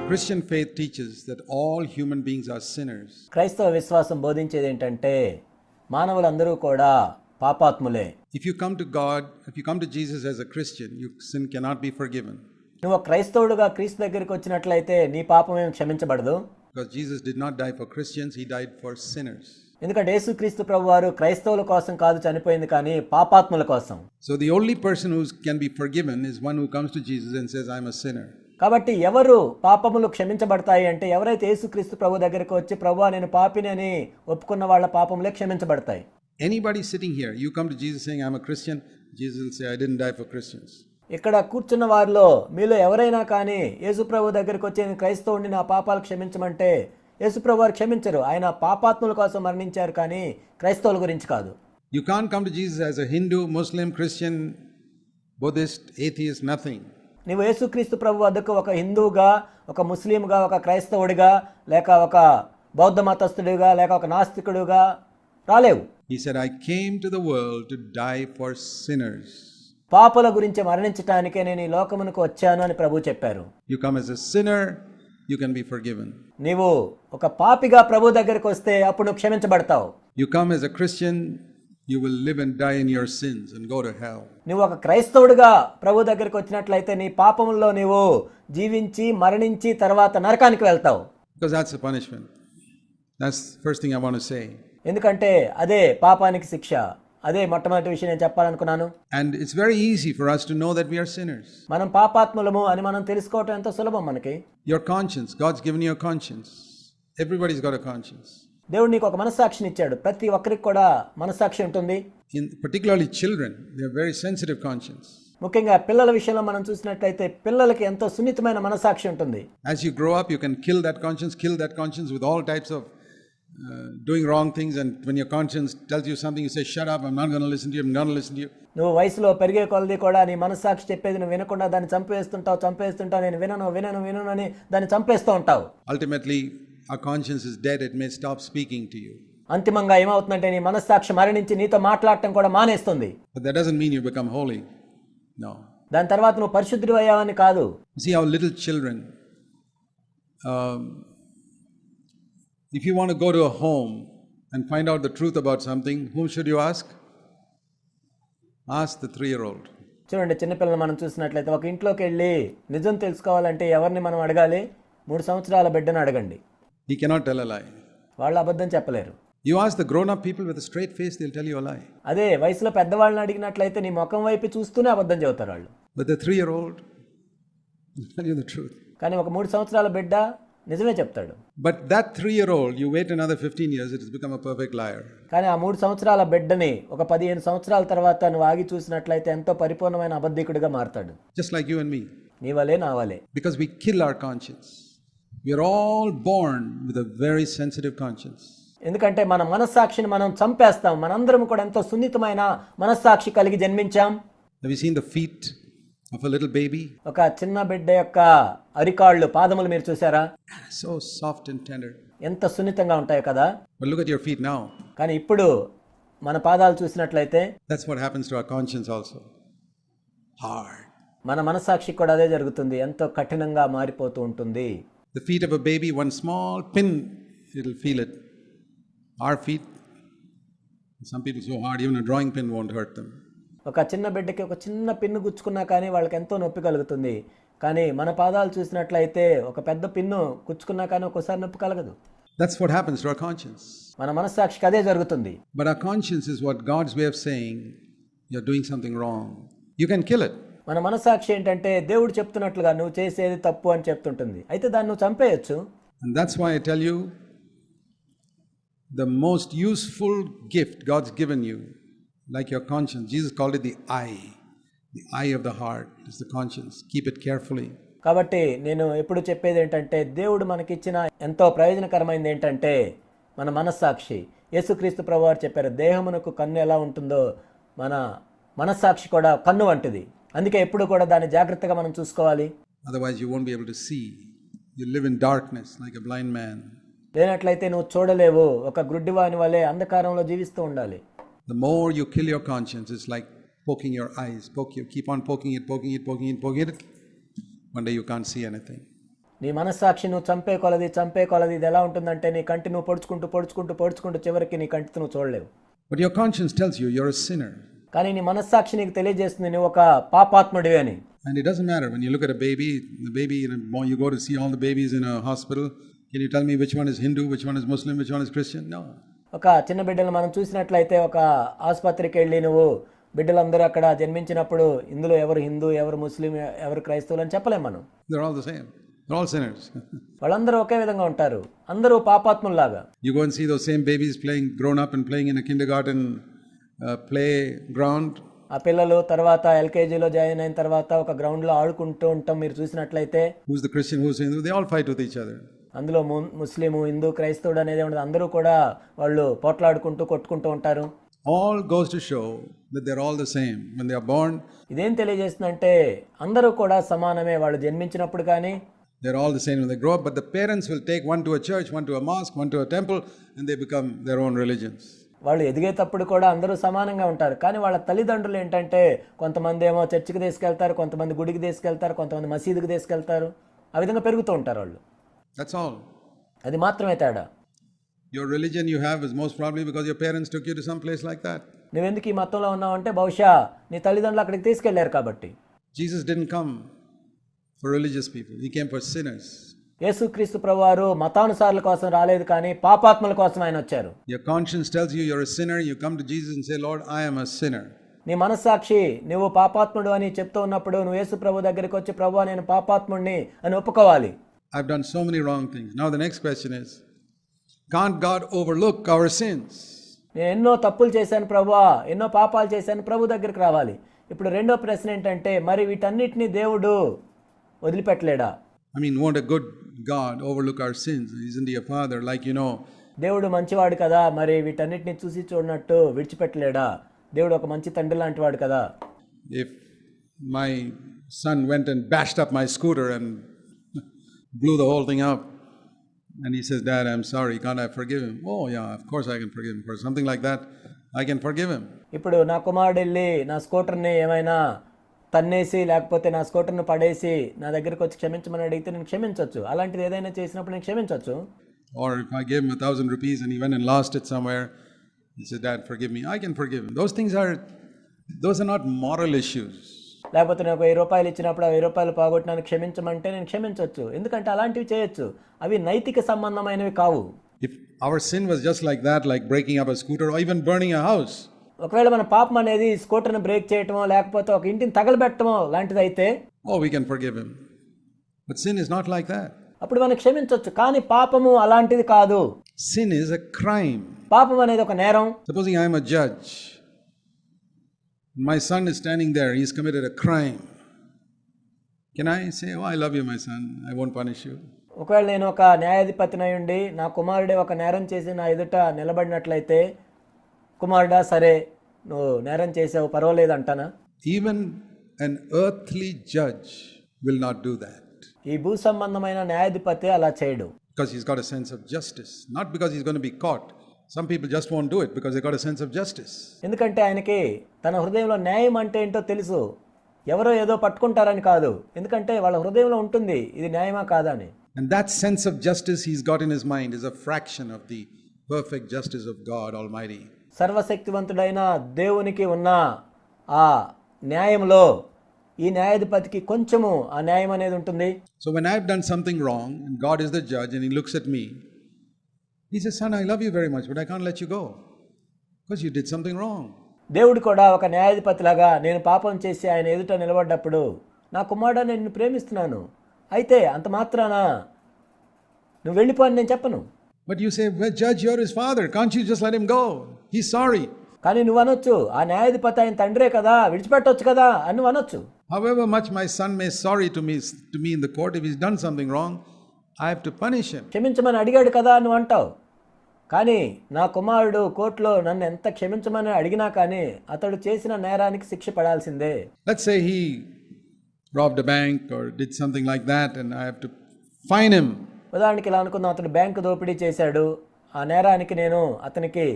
Christian faith teaches that all human beings are sinners. క్రైస్తవ విశ్వాసం బోధించేది ఏంటంటే మానవులందరూ కూడా పాపాత్ములే. If you come to God, if you come to Jesus as a Christian, your sin cannot be forgiven. నువ్వు క్రైస్తవుడుగా క్రీస్తు దగ్గరికి వచ్చినట్లయితే నీ పాపం ఏమి క్షమించబడదు. Because Jesus did not die for Christians, he died for sinners. ఎందుకంటే యేసుక్రీస్తు ప్రభువారు క్రైస్తవుల కోసం కాదు చనిపోయింది, కానీ పాపాత్ముల కోసం. So the only person who can be forgiven is one who comes to Jesus and says, I am a sinner. కాబట్టి ఎవరు పాపములు క్షమించబడతాయి అంటే ఎవరైతే యేసుక్రీస్తు ప్రభు దగ్గరికి వచ్చి ప్రభువా నేను పాపిని అని ఒప్పుకున్న వాళ్ళ పాపములే క్షమించబడతాయి. Anybody sitting here, you come to Jesus saying, I am a Christian, Jesus will say, I didn't die for Christians. ఇక్కడ కూర్చున్న వారిలో మీలో ఎవరైనా కానీ యేసు ప్రభు దగ్గరికి వచ్చి నేను క్రైస్తవుడిని నా పాపాలు క్షమించమంటే యేసు ప్రభు వారు క్షమించరు. ఆయన పాపాత్ముల కోసం మరణించారు, కానీ క్రైస్తవుల గురించి కాదు. You can't come to Jesus as a Hindu, Muslim, Christian, Buddhist, atheist, nothing. నువ్వు యేసుక్రీస్తు ప్రభు వద్దకు ఒక హిందువుగా, ఒక ముస్లింగా, ఒక క్రైస్తవుడిగా, లేక ఒక బౌద్ధ మతస్థుడిగా, లేక ఒక నాస్తికుడిగా రాలేవు. He said, I came to the world to die for sinners. పాపుల గురించి మరణించటానికే నేను ఈ లోకమునకు వచ్చాను అని ప్రభు చెప్పారు. You come as a sinner, you can be forgiven. నీవు ఒక పాపిగా ప్రభు దగ్గరికి వస్తే అప్పుడు నువ్వు క్షమించబడతావు. You come as a Christian, you will live and die in your sins and go to hell. నువ్వు ఒక క్రైస్తవుడిగా ప్రభు దగ్గరికి వచ్చినట్లయితే నీ పాపముల్లో నీవు జీవించి మరణించి తర్వాత నరకానికి వెళ్తావు. Because that's the punishment. That's the first thing I want to say. ఎందుకంటే అదే పాపానికి శిక్ష. అదే మొట్టమొదటి విషయం నేను చెప్పాలనుకున్నాను. And it's very easy for us to know that we are sinners. మనం పాపాత్ములము అని మనం తెలుసుకోవటం ఎంతో సులభం మనకి. Your conscience, God's given you a conscience. Everybody's got a conscience. దేవుడు నీకు ఒక మనస్సాక్షిని ఇచ్చాడు. ప్రతి ఒక్కరికి కూడా మనస్సాక్షి ఉంటుంది. Particularly children, they have very sensitive conscience. ముఖ్యంగా పిల్లల విషయంలో మనం చూసినట్లయితే పిల్లలకి ఎంతో సున్నితమైన మనస్సాక్షి ఉంటుంది. As you grow up, you can kill that conscience with all types of doing wrong things, and when your conscience tells you something, you say, shut up, I'm not going to listen to you, I'm not going to listen to you. నువ్వు వయసులో పెరిగే కొలది కూడా నీ మనస్సాక్షి చెప్పేది నువ్వు వినకుండా దాన్ని చంపేస్తుంటావు. నేను వినను అని దాన్ని చంపేస్తూ ఉంటావు. Ultimately, our conscience is dead, it may stop speaking to you. అంతిమంగా ఏమవుతుందంటే నీ మనస్సాక్షి మరణించి నీతో మాట్లాడటం కూడా మానేస్తుంది. But that doesn't mean you become holy. No. దాని తర్వాత నువ్వు పరిశుద్ధుడు అయ్యావని కాదు. See how little children, if you want to go to a home and find out the truth about something, whom should you ask? Ask the 3-year-old. చూడండి, చిన్నపిల్లలు మనం చూసినట్లయితే ఒక ఇంట్లోకి వెళ్ళి నిజం తెలుసుకోవాలంటే ఎవరిని మనం అడగాలి? 3 సంవత్సరాల బిడ్డను అడగండి. He cannot tell a lie. వాళ్ళు అబద్ధం చెప్పలేరు. You ask the grown-up people with a straight face, they'll tell you a lie. అదే వయసులో పెద్దవాళ్ళని అడిగినట్లయితే నీ ముఖం వైపు చూస్తూనే అబద్ధం చెబుతారు వాళ్ళు. But the 3-year-old will tell you the truth. కానీ ఒక 3 సంవత్సరాల బిడ్డ నిజమే చెప్తాడు. But that 3-year-old, you wait another 15 years, it has become a perfect liar. కానీ ఆ 3 సంవత్సరాల బిడ్డని ఒక 15 సంవత్సరాల తర్వాత నువ్వు ఆగి చూసినట్లయితే ఎంతో పరిపూర్ణమైన అబద్ధికుడిగా మారతాడు. Just like you and me. నీ వలే నా వలే. Because we kill our conscience. We are all born with a very sensitive conscience. ఎందుకంటే మన మనస్సాక్షిని మనం చంపేస్తాం. మనందరం కూడా ఎంతో సున్నితమైన మనస్సాక్షి కలిగి జన్మించాం. Have you seen the feet of a little baby? ఒక చిన్న బిడ్డ యొక్క అరికాళ్ళు, పాదములు మీరు చూసారా? So soft and tender. ఎంత సున్నితంగా ఉంటాయో కదా. But look at your feet now. కానీ ఇప్పుడు మన పాదాలు చూసినట్లయితే that's what happens to our conscience also. Hard. మన మనస్సాక్షి కూడా అదే జరుగుతుంది. ఎంతో కఠినంగా మారిపోతూ ఉంటుంది. The feet of a baby, one small pin, it'll feel it. Our feet, some people so hard, even a drawing pin won't hurt them. ఒక చిన్న బిడ్డకి ఒక చిన్న పిన్ను గుచ్చుకున్నా కానీ వాళ్ళకి ఎంతో నొప్పి కలుగుతుంది. కానీ మన పాదాలు చూసినట్లయితే ఒక పెద్ద పిన్ను గుచ్చుకున్నా కానీ ఒక్కోసారి నొప్పి కలగదు. That's what happens to our conscience. మన మనస్సాక్షికి అదే జరుగుతుంది. But our conscience is what God's way of saying you're doing something wrong. You can kill it. మన మనస్సాక్షి ఏంటంటే దేవుడు చెప్తున్నట్లుగా నువ్వు చేసేది తప్పు అని చెప్తుంటుంది. అయితే దాన్ని నువ్వు చంపేయచ్చు. And that's why I tell you, the most useful gift God's given you, like your conscience, Jesus called it the eye of the heart is the conscience. Keep it carefully. కాబట్టి నేను ఎప్పుడు చెప్పేది ఏంటంటే దేవుడు మనకిచ్చిన ఎంతో ప్రయోజనకరమైనది ఏంటంటే మన మనస్సాక్షి. యేసుక్రీస్తు ప్రభువారు చెప్పారు, దేహమునకు కన్ను ఎలా ఉంటుందో మన మనస్సాక్షి కూడా కన్ను వంటిది. అందుకే ఎప్పుడు కూడా దాన్ని జాగ్రత్తగా మనం చూసుకోవాలి. Otherwise you won't be able to see. You live in darkness like a blind man. లేనట్లయితే నువ్వు చూడలేవు. ఒక గుడ్డివాని వలె అంధకారంలో జీవిస్తూ ఉండాలి. The more you kill your conscience, it's like poking your eyes. Keep on poking it. One day you can't see anything. నీ మనస్సాక్షి నువ్వు చంపే కొలది ఇది ఎలా ఉంటుందంటే నీ కంటి నువ్వు పొడుచుకుంటూ చివరికి నీ కంటి నువ్వు చూడలేవు. But your conscience tells you you're a sinner. కానీ నీ మనస్సాక్షి నీకు తెలియజేస్తుంది నువ్వు ఒక పాపాత్ముడివి అని. And it doesn't matter when you look at a baby, you go to see all the babies in a hospital. Can you tell me which one is Hindu, which one is Muslim, which one is Christian? No. ఒక చిన్న బిడ్డలు మనం చూసినట్లయితే ఒక ఆసుపత్రికి వెళ్ళి నువ్వు బిడ్డలందరూ అక్కడ జన్మించినప్పుడు ఇందులో ఎవరు హిందూ, ఎవరు ముస్లిం, ఎవరు క్రైస్తవులు అని చెప్పలేం మనం. They're all the same. They're all sinners. వాళ్ళందరూ ఒకే విధంగా ఉంటారు, అందరూ పాపాత్ముల్లాగా. You go and see those same babies grown up and playing in a kindergarten playground. ఆ పిల్లలు తర్వాత ఎల్కేజీలో జాయిన్ అయిన తర్వాత ఒక గ్రౌండ్లో ఆడుకుంటూ ఉంటాం. మీరు చూసినట్లయితే Who's the Christian, who's Hindu? They all fight with each other. అందులో ముస్లిము, హిందూ, క్రైస్తవుడు అనేది ఉండదు. అందరూ కూడా వాళ్ళు పోట్లాడుకుంటూ కొట్టుకుంటూ ఉంటారు. All goes to show that they're all the same when they are born. ఇదేం తెలియజేస్తుందంటే అందరూ కూడా సమానమే వాళ్ళు జన్మించినప్పుడు, కానీ they're all the same when they grow up, but the parents will take one to a church, one to a mosque, one to a temple, and they become their own religions. వాళ్ళు ఎదిగేటప్పుడు కూడా అందరూ సమానంగా ఉంటారు, కానీ వాళ్ళ తల్లిదండ్రులు ఏంటంటే కొంతమంది ఏమో చర్చికి తీసుకెళ్తారు, కొంతమంది గుడికి తీసుకెళ్తారు, కొంతమంది మసీదుకి తీసుకెళ్తారు. ఆ విధంగా పెరుగుతూ ఉంటారు వాళ్ళు. That's all. అది మాత్రమే తేడా. Your religion you have is most probably because your parents took you to some place like that. నువ్వెందుకు ఈ మతంలో ఉన్నావంటే బహుశా నీ తల్లిదండ్రులు అక్కడికి తీసుకెళ్లారు కాబట్టి. Jesus didn't come for religious people. He came for sinners. యేసుక్రీస్తు ప్రభువారు మతానుసారుల కోసం రాలేదు, కానీ పాపాత్ముల కోసం ఆయన వచ్చారు. Your conscience tells you you're a sinner. You come to Jesus and say, Lord, I am a sinner. నీ మనస్సాక్షి నువ్వు పాపాత్ముడు అని చెప్తూ ఉన్నప్పుడు నువ్వు యేసు ప్రభు దగ్గరికి వచ్చి, ప్రభువా నేను పాపాత్ముడిని అని ఒప్పుకోవాలి. I've done so many wrong things. Now the next question is, can't God overlook our sins? నేను ఎన్నో తప్పులు చేశాను ప్రభువా, ఎన్నో పాపాలు చేశాను, ప్రభు దగ్గరికి రావాలి. ఇప్పుడు రెండో ప్రశ్న ఏంటంటే, మరి వీటన్నిటిని దేవుడు వదిలిపెట్టలేడా? I mean, won't a good God overlook our sins? Isn't he a father? Like, దేవుడు మంచివాడు కదా, మరి వీటన్నిటిని చూసి చూడనట్టు విడిచిపెట్టలేడా? దేవుడు ఒక మంచి తండ్రి లాంటి వాడు కదా. If my son went and bashed up my scooter and blew the whole thing up, and he says, Dad, I'm sorry, can't I forgive him? Oh yeah, of course I can forgive him. For something like that, I can forgive him. ఇప్పుడు నా కుమారుడు వెళ్ళి నా స్కూటర్ని ఏమైనా తన్నేసి లేకపోతే నా స్కూటర్ను పడేసి నా దగ్గరికి వచ్చి క్షమించమని అడిగితే నేను క్షమించవచ్చు. అలాంటిది ఏదైనా చేసినప్పుడు నేను క్షమించవచ్చు. Or if I gave him 1,000 rupees and he went and lost it somewhere, he said, Dad, forgive me. I can forgive him. Those are not moral issues. లేకపోతే నాకు 1000 రూపాయలు ఇచ్చినప్పుడు ఆ 1000 రూపాయలు పోగొట్టినాను క్షమించమంటే నేను క్షమించవచ్చు, ఎందుకంటే అలాంటివి చేయొచ్చు. అవి నైతిక సంబంధమైనవి కావు. If our sin was just like that, like breaking up a scooter or even burning a house, ఒకవేళ మన పాపం అనేది స్కూటర్ని బ్రేక్ చేయటమో లేకపోతే ఒక ఇంటిని తగలబెట్టమో లాంటిది అయితే, we can forgive him. But sin is not like that. అప్పుడు మనం క్షమించవచ్చు, కానీ పాపము అలాంటిది కాదు. Sin is a crime. పాపం అనేది ఒక నేరం. Supposing I am a judge, my son is standing there, he's committed a crime. Can I say, I love you, my son, I won't punish you? ఒకవేళ నేను ఒక న్యాయాధిపతినై ఉండి నా కుమారుడే ఒక నేరం చేసి నా ఎదుట నిలబడినట్లయితే, కుమారుడా సరే నువ్వు నేరం చేసావు పర్వాలేదు అంటానా? Even an earthly judge will not do that. ఈ భూ సంబంధమైన న్యాయాధిపతి అలా చేయడు. Because he's got a sense of justice, not because he's going to be caught. Some people just won't do it because they got a sense of justice. ఎందుకంటే ఆయనకి తన హృదయంలో న్యాయం అంటే ఏంటో తెలుసు. ఎవరో ఏదో పట్టుకుంటారని కాదు, ఎందుకంటే వాళ్ళ హృదయంలో ఉంటుంది ఇది న్యాయమా కాదా అని. And that sense of justice he's got in his mind is a fraction of the perfect justice of God Almighty. సర్వశక్తివంతుడైన దేవునికి ఉన్న ఆ న్యాయంలో ఈ న్యాయాధిపతికి కొంచెము ఆ న్యాయం అనేది ఉంటుంది. So when I've done something wrong and God is the judge and he looks at me, he says, son, I love you very much, but I can't let you go because you did something wrong. దేవుడు కూడా ఒక న్యాయాధిపతిలాగా నేను పాపం చేసి ఆయన ఎదుట నిలబడ్డప్పుడు, నా కుమారుడా నేను నిన్ను ప్రేమిస్తున్నాను, అయితే అంత మాత్రాన నువ్వు వెళ్ళిపో అని నేను చెప్పను. But you say, well, judge, you're his father, can't you just let him go? He's sorry. కానీ నువ్వు అనొచ్చు, ఆ న్యాయాధిపతి ఆయన తండ్రే కదా, విడిచిపెట్టొచ్చు కదా అని నువ్వు అనొచ్చు. However much my son may sorry to me in the court, if he's done something wrong, I have to punish him. క్షమించమని అడిగాడు కదా నువ్వు అంటావు, కానీ నా కుమారుడు కోర్టులో నన్ను ఎంత క్షమించమని అడిగినా కానీ అతడు చేసిన నేరానికి శిక్ష పడాల్సిందే. Let's say he robbed a bank or did something like that and I have to fine him. ఉదాహరణకి ఇలా అనుకుందాం, అతడు బ్యాంకు దోపిడీ చేశాడు, ఆ నేరానికి నేను అతనికి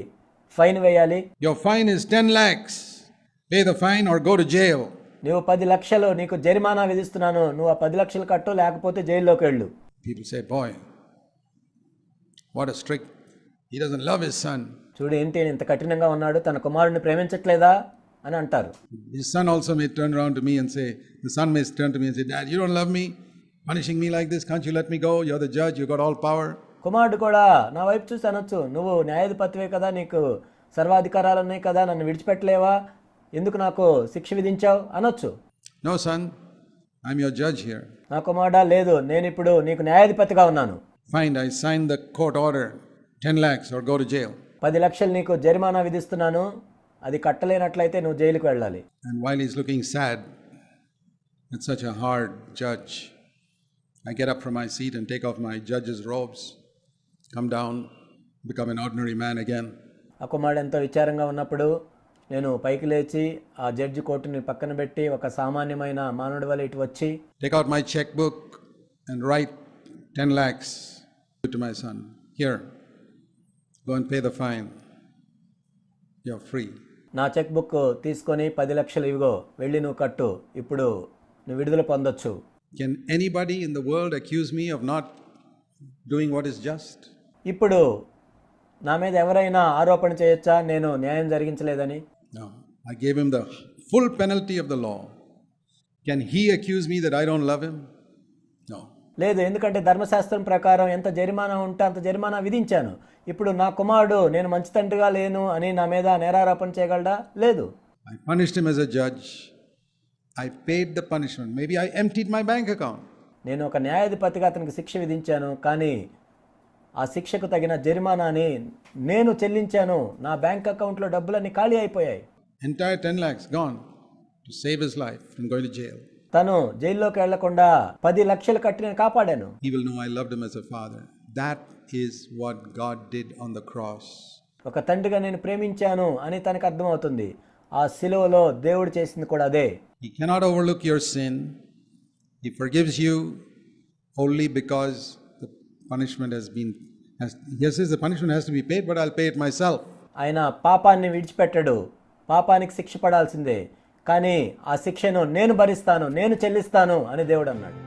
ఫైన్ వేయాలి. Your fine is 10 lakhs. Pay the fine or go to jail. నువ్వు 10 లక్షలు నీకు జరిమానా విధిస్తున్నాను, నువ్వు ఆ 10 లక్షలు కట్టు లేకపోతే జైల్లోకి వెళ్ళు. People say, boy, what a strict, he doesn't love his son. చూడు ఏంటి ఇంత కఠినంగా ఉన్నాడు, తన కుమారుడిని ప్రేమించట్లేదా అని అంటారు. His son also may turn around to me and say, the son may turn to me and say, Dad, you don't love me, punishing me like this, can't you let me go? You're the judge, you got all power. కుమారుడు కూడా నా వైపు చూసి అనొచ్చు, నువ్వు న్యాయాధిపతివే కదా, నీకు సర్వాధికారాలు ఉన్నాయి కదా, నన్ను విడిచిపెట్టలేవా, ఎందుకు నాకు శిక్ష విధించావు అనొచ్చు. No, son, I'm your judge here. నా కుమారుడా, లేదు, నేను ఇప్పుడు నీకు న్యాయాధిపతిగా ఉన్నాను. Fine, I signed the court order, 10 lakhs or go to jail. 10 లక్షలు నీకు జరిమానా విధిస్తున్నాను, అది కట్టలేనట్లయితే నువ్వు జైలుకు వెళ్ళాలి. And while he's looking sad, it's such a hard judge, I get up from my seat and take off my judge's robes, come down, become an ordinary man again. ఆ కుమారుడు ఎంతో విచారంగా ఉన్నప్పుడు నేను పైకి లేచి ఆ జడ్జి కోర్టుని పక్కన పెట్టి ఒక సామాన్యమైన మానవుడి వల్ల ఇటు వచ్చి Take out my checkbook and write 10 lakhs to my son. Here, go and pay the fine. You're free. నా చెక్ బుక్ తీసుకొని 10 లక్షలు ఇవిగో వెళ్ళి నువ్వు కట్టు, ఇప్పుడు నువ్వు విడుదల పొందొచ్చు. Can anybody in the world accuse me of not doing what is just? ఇప్పుడు నా మీద ఎవరైనా ఆరోపణ చేయొచ్చా నేను న్యాయం జరిగించలేదని? No. I gave him the full penalty of the law. Can he accuse me that I don't love him? No. లేదు, ఎందుకంటే ధర్మశాస్త్రం ప్రకారం ఎంత జరిమానా ఉంటే అంత జరిమానా విధించాను. ఇప్పుడు నా కుమారుడు నేను మంచి తండ్రిగా లేను అని నా మీద నేరారోపణ చేయగలడా? లేదు. I punished him as a judge. I paid the punishment. Maybe I emptied my bank account. నేను ఒక న్యాయాధిపతిగా అతనికి శిక్ష విధించాను, కానీ ఆ శిక్షకు తగిన జరిమానాని నేను చెల్లించాను. నా బ్యాంక్ అకౌంట్లో డబ్బులన్నీ ఖాళీ అయిపోయాయి. Entire 10 lakhs gone to save his life from going to jail. తను జైల్లోకి వెళ్లకుండా 10 లక్షలు కట్టి నేను కాపాడాను. He will know I loved him as a father. That is what God did on the cross. ఒక తండ్రిగా నేను ప్రేమించాను అని తనకు అర్థమవుతుంది. ఆ శిలువలో దేవుడు చేసింది కూడా అదే. He cannot overlook your sin. He forgives you only because the punishment he says the punishment has to be paid, but I'll pay it myself. ఆయన పాపాన్ని విడిచిపెట్టడు, పాపానికి శిక్ష పడాల్సిందే, కానీ ఆ శిక్షను నేను భరిస్తాను, నేను చెల్లిస్తాను అని దేవుడు అన్నాడు.